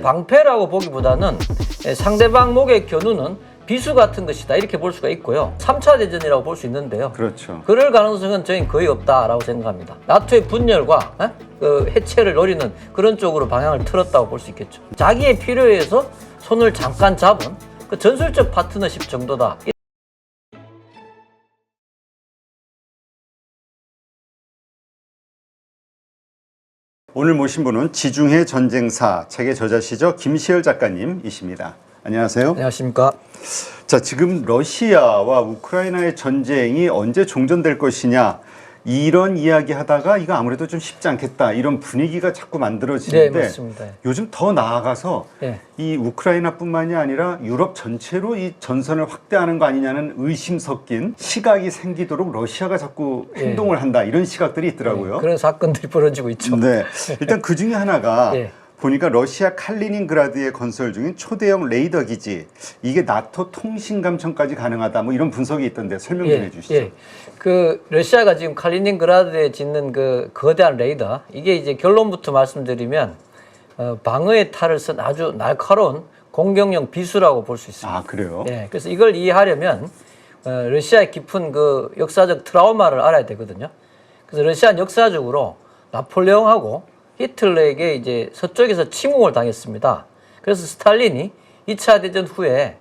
방패라고 보기보다는 상대방 목의 견우는 비수 같은 것이다 이렇게 볼 수가 있고요. 3차 대전이라고 볼 수 있는데요. 그렇죠. 그럴 가능성은 저희는 거의 없다라고 생각합니다. 나토의 분열과 그 해체를 노리는 그런 쪽으로 방향을 틀었다고 볼 수 있겠죠. 자기의 필요에 의해서 손을 잠깐 잡은 그 전술적 파트너십 정도다. 오늘 모신 분은 지중해 전쟁사 책의 저자시죠. 김시열 작가님이십니다. 안녕하세요. 안녕하십니까. 자, 지금 러시아와 우크라이나의 전쟁이 언제 종전될 것이냐 이런 이야기 하다가 이거 아무래도 좀 쉽지 않겠다 이런 분위기가 자꾸 만들어지는데 네, 맞습니다. 요즘 더 나아가서 네. 이 우크라이나뿐만이 아니라 유럽 전체로 이 전선을 확대하는 거 아니냐는 의심 섞인 시각이 생기도록 러시아가 자꾸 행동을 한다 이런 시각들이 있더라고요. 네, 그런 사건들이 벌어지고 있죠. 네, 일단 그 중에 하나가 네. 보니까 러시아 칼리닝그라드에 건설 중인 초대형 레이더 기지 이게 나토 통신 감청까지 가능하다 뭐 이런 분석이 있던데 설명 좀 해주시죠. 예. 그 러시아가 지금 칼리닝그라드에 짓는 그 거대한 레이더 이게 이제 결론부터 말씀드리면 방어의 탈을 쓴 아주 날카로운 공격용 비수라고 볼 수 있습니다. 아, 그래요? 예. 그래서 이걸 이해하려면 러시아의 깊은 그 역사적 트라우마를 알아야 되거든요. 그래서 러시아는 역사적으로 나폴레옹하고 히틀러에게 이제 서쪽에서 침공을 당했습니다. 그래서 스탈린이 2차 대전 후에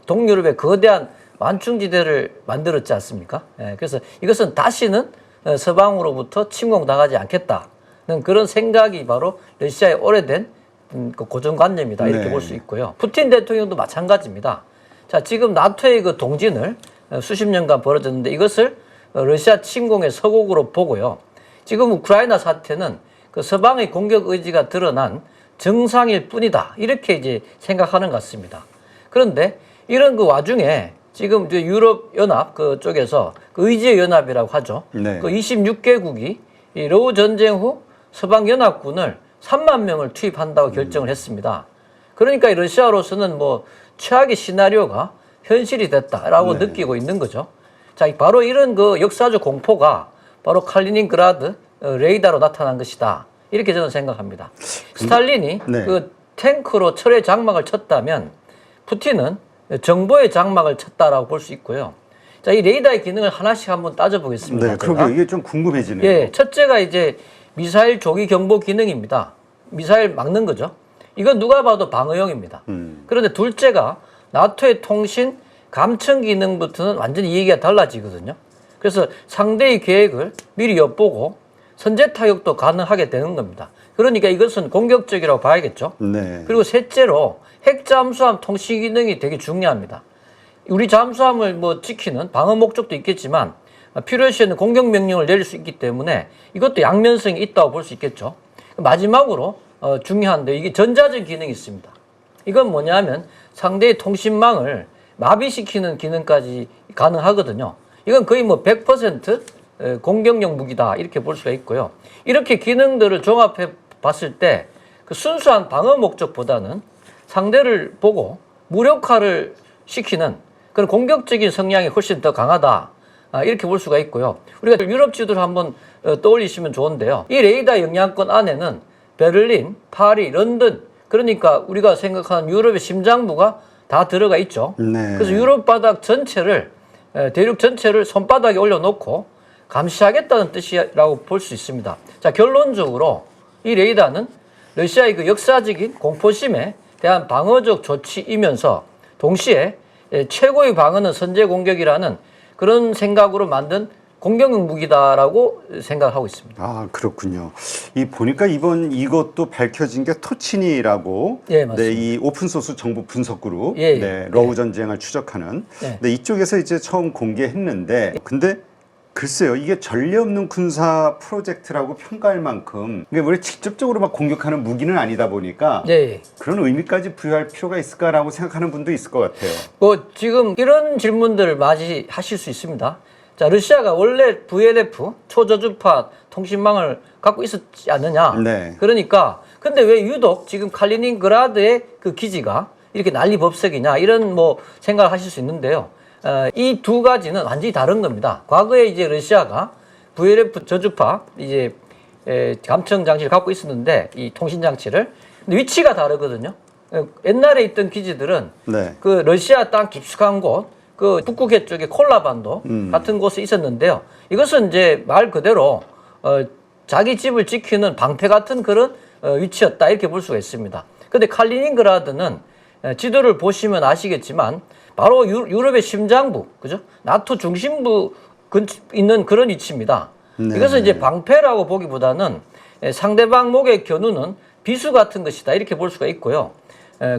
동유럽의 거대한 완충지대를 만들었지 않습니까? 예, 그래서 이것은 다시는 서방으로부터 침공당하지 않겠다는 그런 생각이 바로 러시아의 오래된 그 고정관념이다 이렇게 네. 볼 수 있고요. 푸틴 대통령도 마찬가지입니다. 자, 지금 나토의 그 동진을 수십 년간 벌어졌는데 이것을 러시아 침공의 서곡으로 보고요. 지금 우크라이나 사태는 그 서방의 공격 의지가 드러난 정상일 뿐이다. 이렇게 이제 생각하는 것 같습니다. 그런데 이런 그 와중에 지금 이제 유럽 연합 그쪽에서 그 의지의 연합이라고 하죠. 네. 그 26개국이 이 러우 전쟁 후 서방 연합군을 3만 명을 투입한다고 결정을 했습니다. 그러니까 러시아로서는 뭐 최악의 시나리오가 현실이 됐다라고 네. 느끼고 있는 거죠. 자, 바로 이런 그 역사적 공포가 바로 칼리닝그라드 레이더로 나타난 것이다. 이렇게 저는 생각합니다. 스탈린이 네. 그 탱크로 철의 장막을 쳤다면 푸틴은 정보의 장막을 쳤다라고 볼 수 있고요. 자, 이 레이더의 기능을 하나씩 한번 따져보겠습니다. 네, 그러게 이게 좀 궁금해지네요. 예, 첫째가 이제 미사일 조기 경보 기능입니다. 미사일 막는 거죠. 이건 누가 봐도 방어용입니다. 그런데 둘째가 나토의 통신 감청 기능부터는 완전히 얘기가 달라지거든요. 그래서 상대의 계획을 미리 엿보고 선제 타격도 가능하게 되는 겁니다. 그러니까 이것은 공격적이라고 봐야겠죠. 네. 그리고 셋째로 핵 잠수함 통신 기능이 되게 중요합니다. 우리 잠수함을 뭐 지키는 방어 목적도 있겠지만 필요시에는 공격 명령을 내릴 수 있기 때문에 이것도 양면성이 있다고 볼 수 있겠죠. 마지막으로 중요한데 이게 전자적 기능이 있습니다. 이건 뭐냐면 상대의 통신망을 마비시키는 기능까지 가능하거든요. 이건 거의 뭐 100% 공격용 무기다 이렇게 볼 수가 있고요. 이렇게 기능들을 종합해 봤을 때 그 순수한 방어 목적보다는 상대를 보고 무력화를 시키는 그런 공격적인 성향이 훨씬 더 강하다 이렇게 볼 수가 있고요. 우리가 유럽 지도를 한번 떠올리시면 좋은데요. 이 레이더 영향권 안에는 베를린, 파리, 런던 그러니까 우리가 생각하는 유럽의 심장부가 다 들어가 있죠. 네. 그래서 유럽 바닥 전체를 대륙 전체를 손바닥에 올려놓고 감시하겠다는 뜻이라고 볼 수 있습니다. 자, 결론적으로 이 레이더는 러시아의 그 역사적인 공포심에 대한 방어적 조치이면서 동시에 최고의 방어는 선제 공격이라는 그런 생각으로 만든 공격용 무기다라고 생각하고 있습니다. 아, 그렇군요. 이 보니까 이것도 밝혀진 게 토치니라고 예, 맞습니다. 네, 이 오픈소스 정보 분석 그룹 예, 네, 러우 전쟁을 추적하는 예. 네, 이쪽에서 이제 처음 공개했는데 근데 글쎄요, 이게 전례 없는 군사 프로젝트라고 평가할 만큼 이게 우리 직접적으로 막 공격하는 무기는 아니다 보니까 네. 그런 의미까지 부여할 필요가 있을까라고 생각하는 분도 있을 것 같아요. 뭐 지금 이런 질문들을 많이 하실 수 있습니다. 자, 러시아가 원래 VLF 초저주파 통신망을 갖고 있었지 않느냐. 네. 그러니까 근데 왜 유독 지금 칼리닝그라드의 그 기지가 이렇게 난리법석이냐 이런 뭐 생각을 하실 수 있는데요. 이 두 가지는 완전히 다른 겁니다. 과거에 이제 러시아가 VLF 저주파 이제 감청 장치를 갖고 있었는데 이 통신 장치를 근데 위치가 다르거든요. 옛날에 있던 기지들은 네. 그 러시아 땅 깊숙한 곳, 그 북극해 쪽에 콜라반도 같은 곳에 있었는데요. 이것은 이제 말 그대로 자기 집을 지키는 방패 같은 그런 위치였다 이렇게 볼 수가 있습니다. 근데 칼리닝그라드는 지도를 보시면 아시겠지만 바로 유럽의 심장부, 그죠? 나토 중심부 있는 그런 위치입니다. 네. 이것은 이제 방패라고 보기보다는 상대방 목에 겨누는 비수 같은 것이다 이렇게 볼 수가 있고요.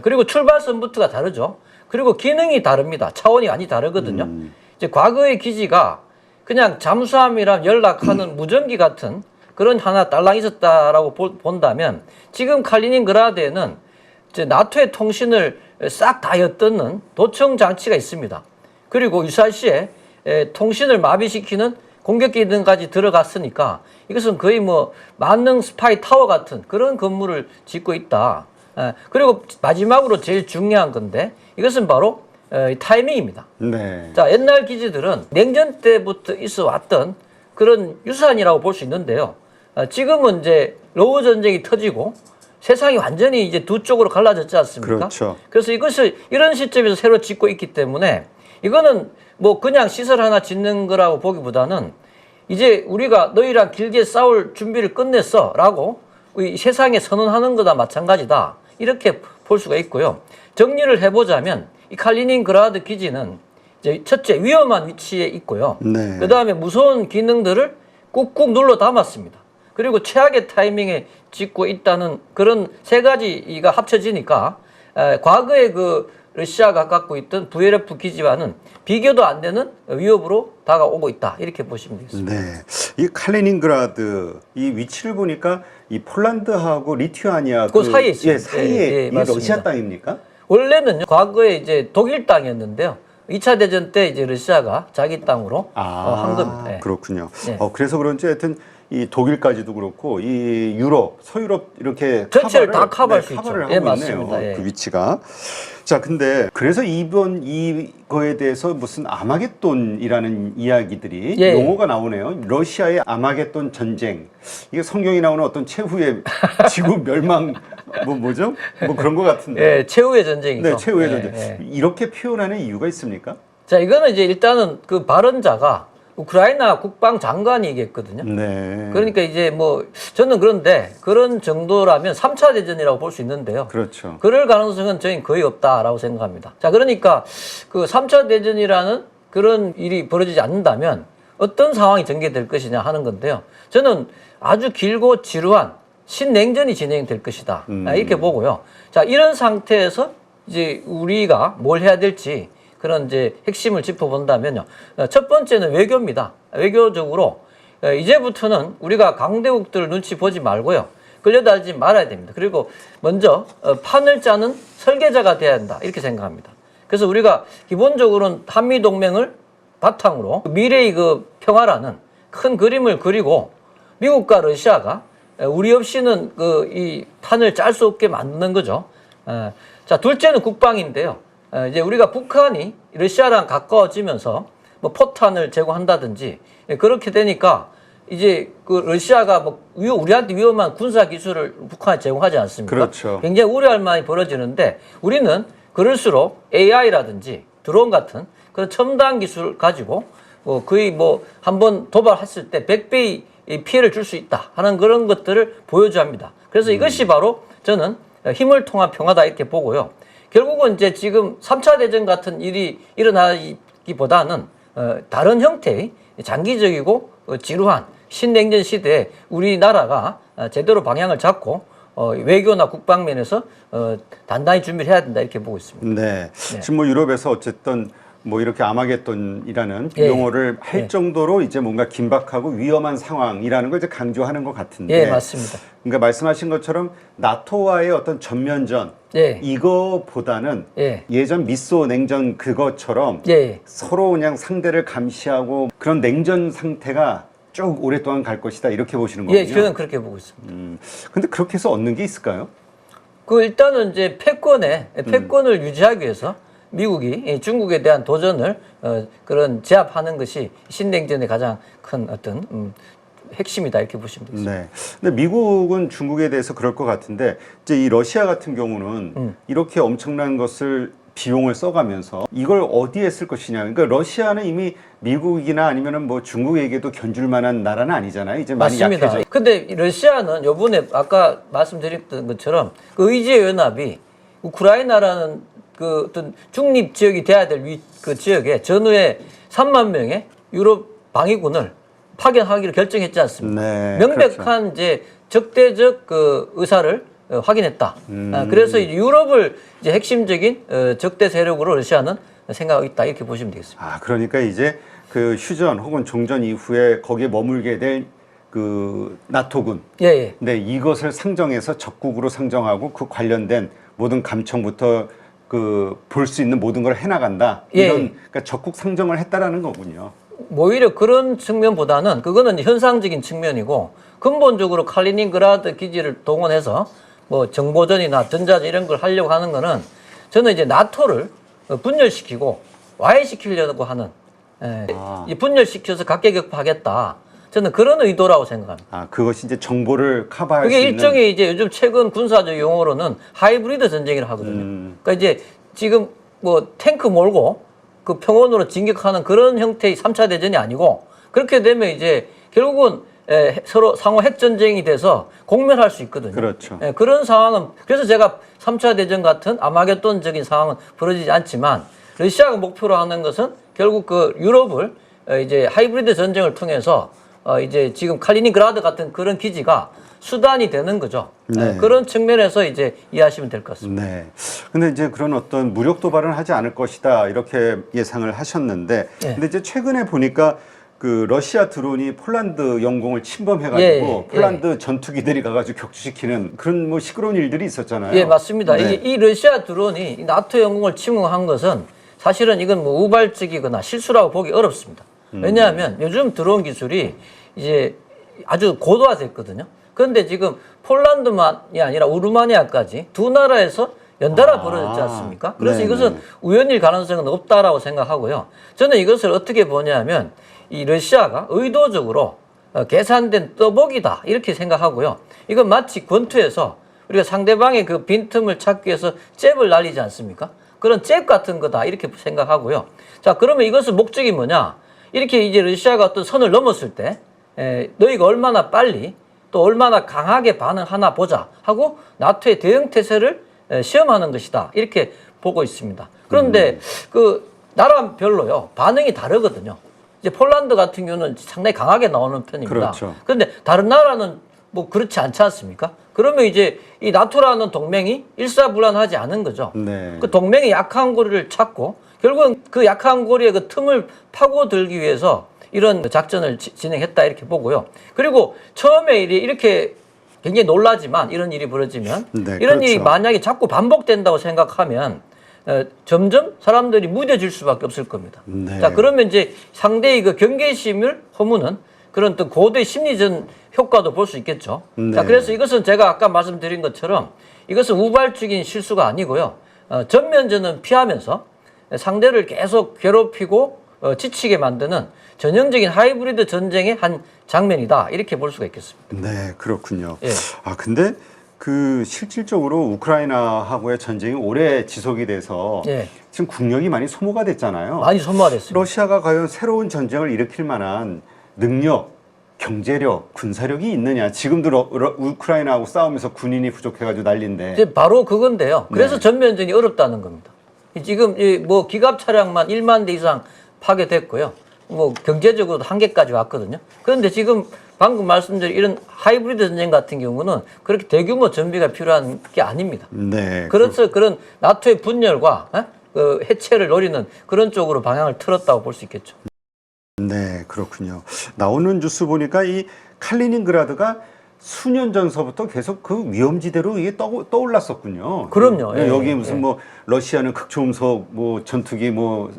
그리고 출발선부터가 다르죠. 그리고 기능이 다릅니다. 차원이 많이 다르거든요. 이제 과거의 기지가 그냥 잠수함이랑 연락하는 무전기 같은 그런 하나 딸랑 있었다라고 본다면 지금 칼리닝그라드에는 이제 나토의 통신을 싹 다 엿듣는 도청 장치가 있습니다. 그리고 유사시에 통신을 마비시키는 공격 기능까지 들어갔으니까 이것은 거의 뭐 만능 스파이 타워 같은 그런 건물을 짓고 있다. 그리고 마지막으로 제일 중요한 건데 이것은 바로 타이밍입니다. 네. 자, 옛날 기지들은 냉전 때부터 있어 왔던 그런 유산이라고 볼 수 있는데요. 지금은 이제 러우 전쟁이 터지고 세상이 완전히 이제 두 쪽으로 갈라졌지 않습니까? 그렇죠. 그래서 이것을 이런 시점에서 새로 짓고 있기 때문에 이거는 뭐 그냥 시설 하나 짓는 거라고 보기보다는 이제 우리가 너희랑 길게 싸울 준비를 끝냈어 라고 이 세상에 선언하는 거다 마찬가지다 이렇게 볼 수가 있고요. 정리를 해보자면 이 칼리닝그라드 기지는 이제 첫째 위험한 위치에 있고요. 네. 그 다음에 무서운 기능들을 꾹꾹 눌러 담았습니다. 그리고 최악의 타이밍에 짓고 있다는 그런 세 가지가 합쳐지니까 과거에 그 러시아가 갖고 있던 VLF 기지와는 비교도 안 되는 위협으로 다가오고 있다 이렇게 보시면 되겠습니다. 네, 이 칼리닝그라드 이 위치를 보니까 이 폴란드하고 리투아니아 그 사이에 있습니다. 예, 사이에 이 맞습니다. 러시아 땅입니까? 원래는 과거에 이제 독일 땅이었는데요. 2차 대전 때 이제 러시아가 자기 땅으로 한 겁니다. 예. 그렇군요. 네. 그래서 그런지 하여튼 이 독일까지도 그렇고 이 유럽, 서유럽 이렇게 전체를 다 커버할 수 커버를 있죠. 하고 예, 있네요. 맞습니다. 예. 그 위치가. 자, 근데 그래서 이번 이거에 대해서 무슨 아마겟돈이라는 이야기들이 예. 용어가 나오네요. 러시아의 아마겟돈 전쟁. 이게 성경에 나오는 어떤 최후의 지구 멸망 뭐죠? 뭐 그런 것 같은데. 예, 최후의 전쟁이죠. 네, 최후의 예, 전쟁. 예. 이렇게 표현하는 이유가 있습니까? 자, 이거는 이제 일단은 그 발언자가 우크라이나 국방장관이 얘기했거든요. 네. 그러니까 이제 뭐 저는 그런데 그런 정도라면 3차 대전이라고 볼 수 있는데요. 그렇죠. 그럴 가능성은 저희는 거의 없다라고 생각합니다. 자, 그러니까 그 3차 대전이라는 그런 일이 벌어지지 않는다면 어떤 상황이 전개될 것이냐 하는 건데요. 저는 아주 길고 지루한 신냉전이 진행될 것이다. 이렇게 보고요. 자, 이런 상태에서 이제 우리가 뭘 해야 될지 그런 이제 핵심을 짚어본다면요. 첫 번째는 외교입니다. 외교적으로 이제부터는 우리가 강대국들 눈치 보지 말고요. 끌려다니지 말아야 됩니다. 그리고 먼저 판을 짜는 설계자가 돼야 한다. 이렇게 생각합니다. 그래서 우리가 기본적으로는 한미동맹을 바탕으로 미래의 그 평화라는 큰 그림을 그리고 미국과 러시아가 우리 없이는 그 이 판을 짤 수 없게 만드는 거죠. 자, 둘째는 국방인데요. 이제 우리가 북한이 러시아랑 가까워지면서 뭐 포탄을 제공한다든지 그렇게 되니까 이제 그 러시아가 뭐 우리한테 위험한 군사 기술을 북한에 제공하지 않습니까? 그렇죠. 굉장히 우려할 만이 벌어지는데 우리는 그럴수록 AI라든지 드론 같은 그런 첨단 기술 가지고 거의 뭐 한번 도발했을 때 100배의 피해를 줄 수 있다 하는 그런 것들을 보여줘야 합니다. 그래서 이것이 바로 저는 힘을 통한 평화다 이렇게 보고요. 결국은 이제 지금 3차 대전 같은 일이 일어나기보다는 다른 형태의 장기적이고 지루한 신냉전 시대에 우리나라가 제대로 방향을 잡고 외교나 국방면에서 단단히 준비를 해야 된다 이렇게 보고 있습니다. 네. 지금 뭐 유럽에서 어쨌든 뭐 이렇게 아마겟돈이라는 예. 용어를 할 예. 정도로 이제 뭔가 긴박하고 위험한 상황이라는 걸 이제 강조하는 것 같은데. 예, 맞습니다. 그러니까 말씀하신 것처럼 나토와의 어떤 전면전 예. 이거보다는 예. 예전 미소 냉전 그것처럼 예. 서로 그냥 상대를 감시하고 그런 냉전 상태가 쭉 오랫동안 갈 것이다 이렇게 보시는 거군요. 예, 저는 그렇게 보고 있습니다. 근데 그렇게 해서 얻는 게 있을까요? 그 일단은 이제 패권을 유지하기 위해서 미국이 중국에 대한 도전을 그런 제압하는 것이 신냉전의 가장 큰 어떤 핵심이다 이렇게 보시면 되겠습니다. 네. 근데 미국은 중국에 대해서 그럴 것 같은데 이제 이 러시아 같은 경우는 이렇게 엄청난 것을 비용을 써가면서 이걸 어디에 쓸 것이냐. 그러니까 러시아는 이미 미국이나 아니면은 뭐 중국에게도 견줄 만한 나라는 아니잖아요. 이제 많이 맞습니다. 약해져. 근데 러시아는 요번에 아까 말씀드렸던 것처럼 그 의지의 연합이 우크라이나라는 그 어떤 중립 지역이 돼야 될 그 지역에 전후에 3만 명의 유럽 방위군을 파견하기로 결정했지 않습니까? 네, 명백한 그렇죠. 이제 적대적 그 의사를 확인했다. 그래서 이제 유럽을 이제 핵심적인 적대 세력으로 러시아는 생각하고 있다 이렇게 보시면 되겠습니다. 아, 그러니까 이제 그 휴전 혹은 종전 이후에 거기에 머물게 될 그 나토군. 예, 예. 네, 이것을 상정해서 적국으로 상정하고 그 관련된 모든 감청부터 그 볼 수 있는 모든 걸 해나간다. 예. 이런 그러니까 적국 상정을 했다라는 거군요. 오히려 그런 측면보다는 그거는 현상적인 측면이고 근본적으로 칼리닝그라드 기지를 동원해서 뭐 정보전이나 전자전 이런 걸 하려고 하는 거는 저는 이제 나토를 분열시키고 와해시키려고 하는 이 분열시켜서 각계격파하겠다. 저는 그런 의도라고 생각합니다. 아, 그것이 이제 정보를 커버할 수 그게 있는. 일종의 이제 요즘 최근 군사적 용어로는 하이브리드 전쟁이라 하거든요. 그러니까 이제 지금 뭐 탱크 몰고 그 평원으로 진격하는 그런 형태의 3차 대전이 아니고 그렇게 되면 이제 결국은 서로 상호 핵 전쟁이 돼서 공멸할 수 있거든요. 그렇죠. 그런 상황은 그래서 제가 3차 대전 같은 아마겟돈적인 상황은 벌어지지 않지만 러시아가 목표로 하는 것은 결국 그 유럽을 이제 하이브리드 전쟁을 통해서 이제 지금 칼리닝그라드 같은 그런 기지가 수단이 되는 거죠. 네. 그런 측면에서 이제 이해하시면 될 것 같습니다. 네. 근데 이제 그런 어떤 무력 도발은 하지 않을 것이다 이렇게 예상을 하셨는데, 네. 근데 이제 최근에 보니까 그 러시아 드론이 폴란드 영공을 침범해가지고 예. 폴란드 전투기들이 가가지고 격추시키는 그런 뭐 시끄러운 일들이 있었잖아요. 예, 맞습니다. 네. 이 러시아 드론이 이 나토 영공을 침공한 것은 사실은 이건 뭐 우발적이거나 실수라고 보기 어렵습니다. 왜냐하면 요즘 드론 기술이 이제 아주 고도화됐거든요. 그런데 지금 폴란드만이 아니라 우르마니아까지 두 나라에서 연달아 벌어졌지 않습니까? 그래서 네네. 이것은 우연일 가능성은 없다라고 생각하고요. 저는 이것을 어떻게 보냐면 이 러시아가 의도적으로 계산된 떠보기다 이렇게 생각하고요. 이건 마치 권투에서 우리가 상대방의 그 빈틈을 찾기 위해서 잽을 날리지 않습니까? 그런 잽 같은 거다 이렇게 생각하고요. 자, 그러면 이것의 목적이 뭐냐? 이렇게 이제 러시아가 어떤 선을 넘었을 때 너희가 얼마나 빨리 또 얼마나 강하게 반응하나 보자 하고 나토의 대응 태세를 시험하는 것이다 이렇게 보고 있습니다. 그런데 그 나라별로요 반응이 다르거든요. 이제 폴란드 같은 경우는 상당히 강하게 나오는 편입니다. 그렇죠. 그런데 다른 나라는 뭐 그렇지 않지 않습니까? 그러면 이제 이 나토라는 동맹이 일사불란하지 않은 거죠. 네. 그 동맹의 약한 고리를 찾고 결국은 그 약한 고리의 그 틈을 파고들기 위해서 이런 작전을 진행했다 이렇게 보고요. 그리고 처음에 이렇게 굉장히 놀라지만 이런 일이 벌어지면 네, 이런 그렇죠. 일이 만약에 자꾸 반복된다고 생각하면 점점 사람들이 무뎌질 수밖에 없을 겁니다. 네. 자, 그러면 이제 상대의 그 경계심을 허무는 그런 또 고도의 심리전 효과도 볼 수 있겠죠. 네. 자, 그래서 이것은 제가 아까 말씀드린 것처럼 이것은 우발적인 실수가 아니고요. 전면전은 피하면서 상대를 계속 괴롭히고 지치게 만드는 전형적인 하이브리드 전쟁의 한 장면이다 이렇게 볼 수가 있겠습니다. 네, 그렇군요. 예. 아, 근데 그 실질적으로 우크라이나하고의 전쟁이 오래 지속이 돼서 예. 지금 국력이 많이 소모가 됐잖아요. 많이 소모화됐습니다. 러시아가 과연 새로운 전쟁을 일으킬 만한 능력, 경제력, 군사력이 있느냐? 지금도 우크라이나하고 싸우면서 군인이 부족해가지고 난리인데. 이제 바로 그건데요. 그래서 네. 전면전이 어렵다는 겁니다. 지금 뭐 기갑 차량만 1만 대 이상 파괴됐고요. 뭐 경제적으로도 한계까지 왔거든요. 그런데 지금 방금 말씀드린 이런 하이브리드 전쟁 같은 경우는 그렇게 대규모 전비가 필요한 게 아닙니다. 네. 그래서 그런 나토의 분열과 그 해체를 노리는 그런 쪽으로 방향을 틀었다고 볼 수 있겠죠. 네, 그렇군요. 나오는 뉴스 보니까 이 칼리닝그라드가 수년 전서부터 계속 그 위험지대로 이게 떠올랐었군요. 그럼요. 네, 예, 여기 예, 무슨 예. 뭐 러시아는 극초음속 뭐 전투기 뭐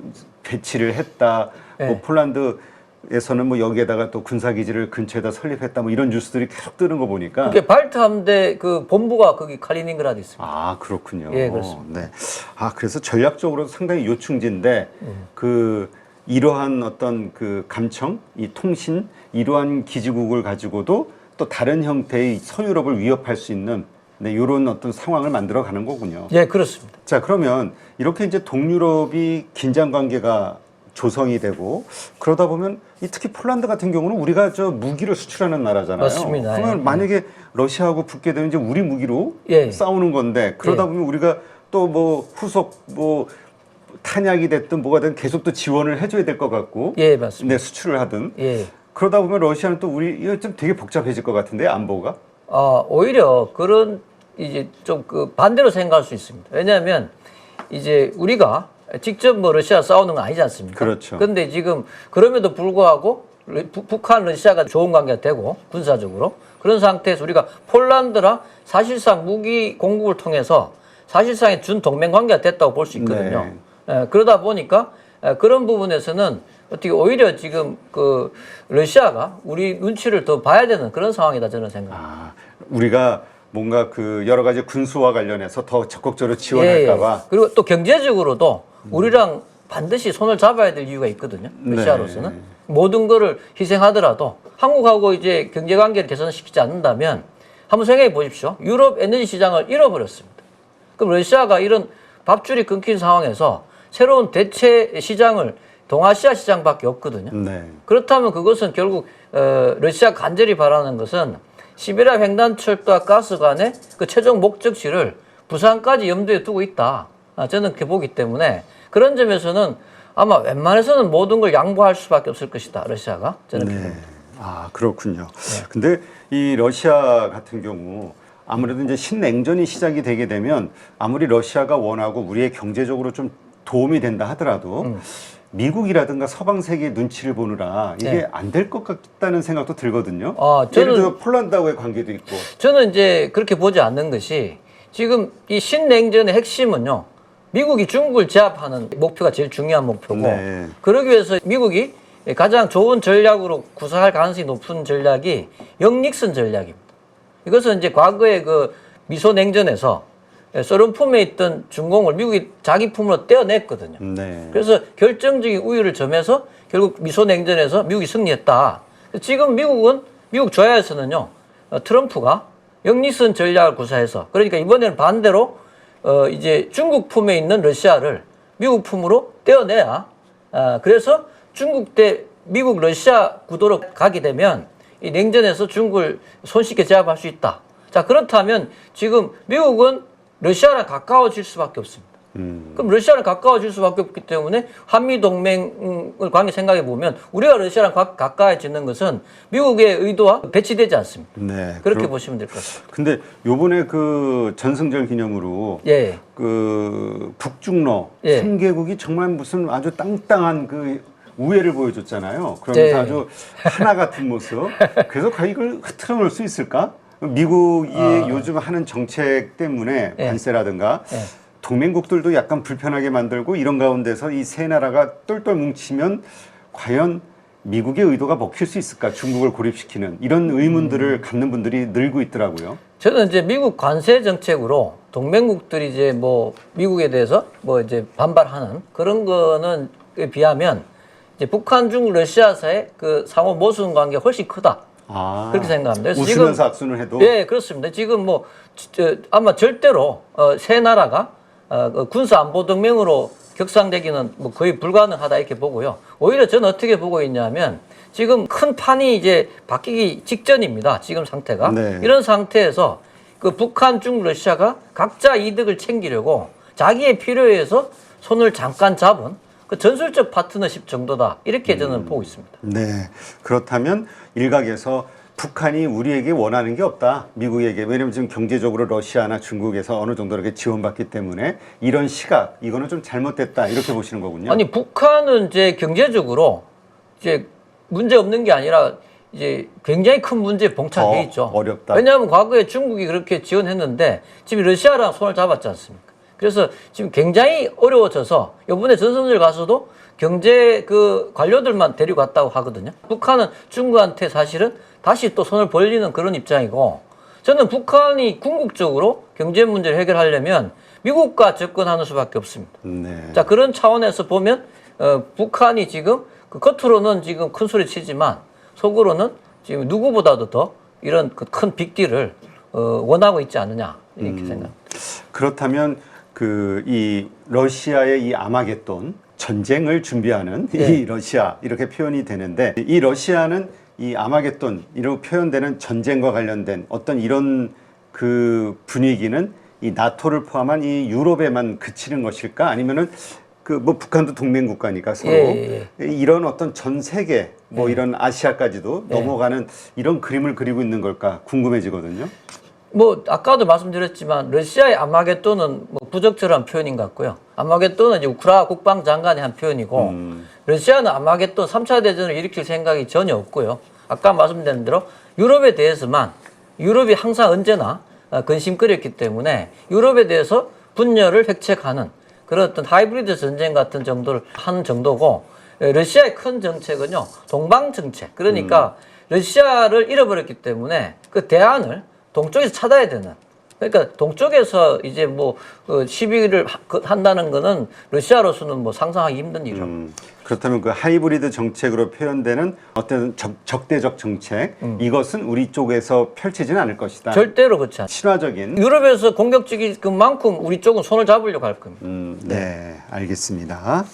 배치를 했다. 예. 뭐 폴란드에서는 뭐 여기에다가 또 군사기지를 근처에다 설립했다. 뭐 이런 뉴스들이 계속 뜨는 거 보니까. 그게 발트 함대 그 본부가 거기 칼리닝그라드 있습니다. 아, 그렇군요. 예, 그렇습니다. 네. 아, 그래서 전략적으로 상당히 요충지인데 그 이러한 어떤 그 감청, 이 통신, 이러한 기지국을 가지고도 또 다른 형태의 서유럽을 위협할 수 있는 이런 어떤 상황을 만들어 가는 거군요. 예, 그렇습니다. 자, 그러면 이렇게 이제 동유럽이 긴장 관계가 조성이 되고 그러다 보면 특히 폴란드 같은 경우는 우리가 저 무기를 수출하는 나라잖아요. 맞습니다. 그러면 예. 만약에 러시아하고 붙게 되면 이제 우리 무기로 예. 싸우는 건데 그러다 예. 보면 우리가 또 뭐 후속 뭐 탄약이 됐든 뭐가 됐든 계속 또 지원을 해줘야 될 것 같고, 예, 맞습니다. 네, 수출을 하든 예. 그러다 보면 러시아는 또 우리 이거 좀 되게 복잡해질 것 같은데 안보가. 오히려 그런 이제 좀 그 반대로 생각할 수 있습니다. 왜냐하면 이제 우리가 직접 뭐 러시아 싸우는 건 아니지 않습니까? 그렇죠. 그런데 지금 그럼에도 불구하고 북한 러시아가 좋은 관계가 되고 군사적으로 그런 상태에서 우리가 폴란드랑 사실상 무기 공급을 통해서 사실상의 준 동맹 관계가 됐다고 볼 수 있거든요. 그러다 보니까 그런 부분에서는 어떻게 오히려 지금 그 러시아가 우리 눈치를 더 봐야 되는 그런 상황이다 저는 생각합니다. 우리가 뭔가 그 여러 가지 군수와 관련해서 더 적극적으로 지원할까봐. 예. 그리고 또 경제적으로도 우리랑 반드시 손을 잡아야 될 이유가 있거든요. 러시아로서는 네. 모든 거를 희생하더라도 한국하고 이제 경제 관계를 개선시키지 않는다면 한번 생각해 보십시오. 유럽 에너지 시장을 잃어버렸습니다. 그럼 러시아가 이런 밥줄이 끊긴 상황에서 새로운 대체 시장을 동아시아 시장밖에 없거든요. 네. 그렇다면 그것은 결국 러시아 간절히 바라는 것은 시베리아 횡단철도와 가스관의 그 최종 목적지를 부산까지 염두에 두고 있다. 저는 그렇게 보기 때문에 그런 점에서는 아마 웬만해서는 모든 걸 양보할 수밖에 없을 것이다. 러시아가. 저는 그렇게 봅니다. 그렇군요. 근데 이 러시아 같은 경우 아무래도 이제 신냉전이 시작이 되게 되면 아무리 러시아가 원하고 우리의 경제적으로 좀 도움이 된다 하더라도 미국이라든가 서방 세계의 눈치를 보느라 이게 네. 안 될 것 같다는 생각도 들거든요. 저는- 예를 들어 폴란드하고의 관계도 있고. 저는 이제 그렇게 보지 않는 것이 지금 이 신냉전의 핵심은요. 미국이 중국을 제압하는 목표가 제일 중요한 목표고 네. 그러기 위해서 미국이 가장 좋은 전략으로 구사할 가능성이 높은 전략이 영닉슨 전략입니다. 이것은 이제 과거에 그 미소 냉전에서 소련 품에 있던 중공을 미국이 자기 품으로 떼어냈거든요. 네. 그래서 결정적인 우위를 점해서 결국 미소 냉전에서 미국이 승리했다. 지금 미국 조야에서는요, 트럼프가 영리슨 전략을 구사해서 그러니까 이번에는 반대로 이제 중국 품에 있는 러시아를 미국 품으로 떼어내야 그래서 중국 대 미국 러시아 구도로 가게 되면 이 냉전에서 중국을 손쉽게 제압할 수 있다. 자, 그렇다면 지금 미국은 러시아랑 가까워질 수밖에 없습니다. 그럼 러시아랑 가까워질 수밖에 없기 때문에 한미동맹을 관계 생각해 보면 우리가 러시아랑 가까워지는 것은 미국의 의도와 배치되지 않습니다. 네. 그렇게 보시면 될 것 같습니다. 근데 요번에 그 전승절 기념으로 예. 그 북중러 예. 3개국이 정말 무슨 아주 땅땅한 그 우애를 보여줬잖아요. 그러면서 네. 아주 하나 같은 모습. 그래서 과연 이걸 흐트러 놓을 수 있을까? 미국이 요즘 하는 정책 때문에 예. 관세라든가 예. 동맹국들도 약간 불편하게 만들고 이런 가운데서 이 세 나라가 똘똘 뭉치면 과연 미국의 의도가 먹힐 수 있을까? 중국을 고립시키는 이런 의문들을 갖는 분들이 늘고 있더라고요. 저는 이제 미국 관세 정책으로 동맹국들이 이제 뭐 미국에 대해서 뭐 이제 반발하는 그런 거는 비하면 이제 북한, 중국, 러시아 사이의 그 상호 모순 관계가 훨씬 크다. 그렇게 생각합니다. 그래서 웃으면서 악수는 해도. 예, 그렇습니다. 지금 뭐 아마 절대로 세 나라가 군사 안보 동맹으로 격상되기는 뭐 거의 불가능하다 이렇게 보고요. 오히려 저는 어떻게 보고 있냐면 지금 큰 판이 이제 바뀌기 직전입니다. 지금 상태가. 네. 이런 상태에서 그 북한, 중국, 러시아가 각자 이득을 챙기려고 자기의 필요에 의해서 손을 잠깐 잡은 그 전술적 파트너십 정도다. 이렇게 저는 보고 있습니다. 네. 그렇다면 일각에서 북한이 우리에게 원하는 게 없다. 미국에게. 왜냐면 지금 경제적으로 러시아나 중국에서 어느 정도 이렇게 지원받기 때문에 이런 시각, 이거는 좀 잘못됐다. 이렇게 보시는 거군요. 아니, 북한은 이제 경제적으로 이제 문제 없는 게 아니라 이제 굉장히 큰 문제에 봉착해 있죠. 어렵다. 왜냐하면 과거에 중국이 그렇게 지원했는데 지금 러시아랑 손을 잡았지 않습니까? 그래서 지금 굉장히 어려워져서 이번에 전성절 가서도 경제 그 관료들만 데리고 갔다고 하거든요. 북한은 중국한테 사실은 다시 또 손을 벌리는 그런 입장이고 저는 북한이 궁극적으로 경제 문제를 해결하려면 미국과 접근하는 수밖에 없습니다. 네. 자, 그런 차원에서 보면 북한이 지금 그 겉으로는 지금 큰 소리 치지만 속으로는 지금 누구보다도 더 이런 그 큰 빅딜을 원하고 있지 않느냐 이렇게 생각합니다. 그렇다면 그 이 러시아의 이 아마겟돈 전쟁을 준비하는 네. 이 러시아 이렇게 표현이 되는데 이 러시아는 이 아마겟돈 이라고 표현되는 전쟁과 관련된 어떤 이런 그 분위기는 이 나토를 포함한 이 유럽에만 그치는 것일까? 아니면은 그 뭐 북한도 동맹 국가니까 서로 이런 어떤 전 세계 뭐 이런 아시아까지도 넘어가는 이런 그림을 그리고 있는 걸까 궁금해지거든요. 뭐 아까도 말씀드렸지만 러시아의 아마겟돈은 뭐 부적절한 표현인 것 같고요. 아마겟돈은 이제 우크라이나 국방장관의 한 표현이고 러시아는 아마겟돈 3차 대전을 일으킬 생각이 전혀 없고요. 아까 말씀드린 대로 유럽에 대해서만 유럽이 항상 언제나 근심거렸기 때문에 유럽에 대해서 분열을 획책하는 그런 어떤 하이브리드 전쟁 같은 정도를 하는 정도고 러시아의 큰 정책은요 동방 정책 그러니까 러시아를 잃어버렸기 때문에 그 대안을 동쪽에서 찾아야 되는 그러니까 동쪽에서 이제 뭐 시비를 한다는 거는 러시아로서는 뭐 상상하기 힘든 일이죠. 그렇다면 그 하이브리드 정책으로 표현되는 어떤 적대적 정책 이것은 우리 쪽에서 펼치지는 않을 것이다. 절대로 그렇지 않습니다. 신화적인. 유럽에서 공격적인 그만큼 우리 쪽은 손을 잡으려고 할 겁니다. 네, 알겠습니다.